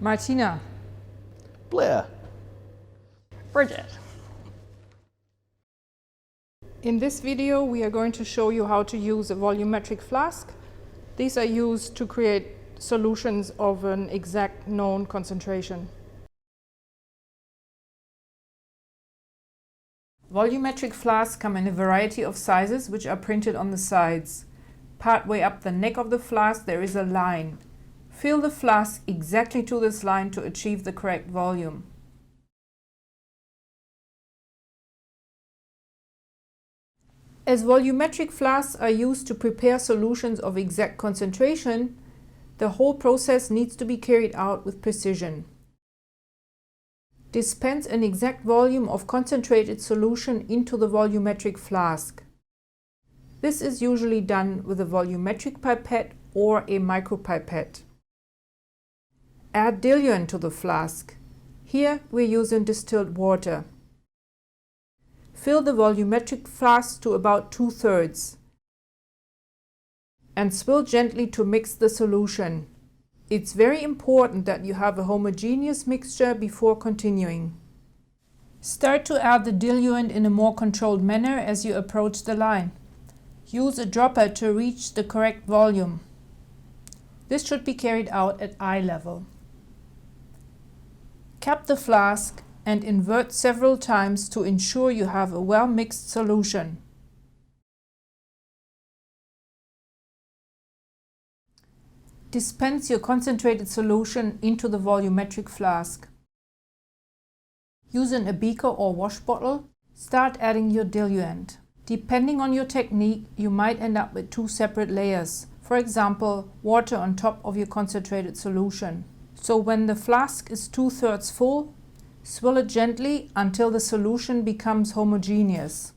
Martina. Blair. Bridget. In this video we are going to show you how to use a volumetric flask. These are used to create solutions of an exact known concentration. Volumetric flasks come in a variety of sizes which are printed on the sides. Partway up the neck of the flask there is a line. Fill the flask exactly to this line to achieve the correct volume. As volumetric flasks are used to prepare solutions of exact concentration, the whole process needs to be carried out with precision. Dispense an exact volume of concentrated solution into the volumetric flask. This is usually done with a volumetric pipette or a micropipette. Add diluent to the flask. Here we're using distilled water. Fill the volumetric flask to about 2/3 and swill gently to mix the solution. It's very important that you have a homogeneous mixture before continuing. Start to add the diluent in a more controlled manner as you approach the line. Use a dropper to reach the correct volume. This should be carried out at eye level. Cap the flask and invert several times to ensure you have a well-mixed solution. Dispense your concentrated solution into the volumetric flask. Using a beaker or wash bottle, start adding your diluent. Depending on your technique, you might end up with 2 separate layers. For example, water on top of your concentrated solution. So when the flask is 2/3 full, swill it gently until the solution becomes homogeneous.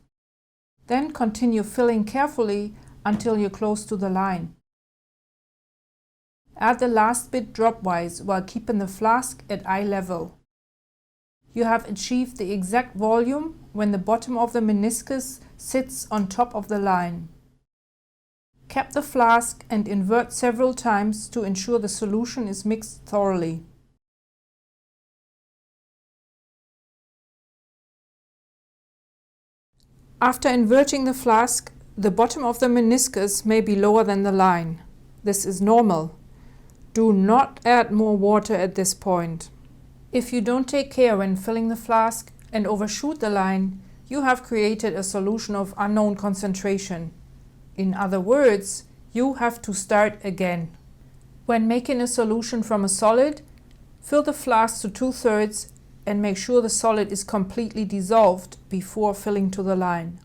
Then continue filling carefully until you're close to the line. Add the last bit dropwise while keeping the flask at eye level. You have achieved the exact volume when the bottom of the meniscus sits on top of the line. Cap the flask and invert several times to ensure the solution is mixed thoroughly. After inverting the flask, the bottom of the meniscus may be lower than the line. This is normal. Do not add more water at this point. If you don't take care when filling the flask and overshoot the line, you have created a solution of unknown concentration. In other words, you have to start again. When making a solution from a solid, fill the flask to 2/3 and make sure the solid is completely dissolved before filling to the line.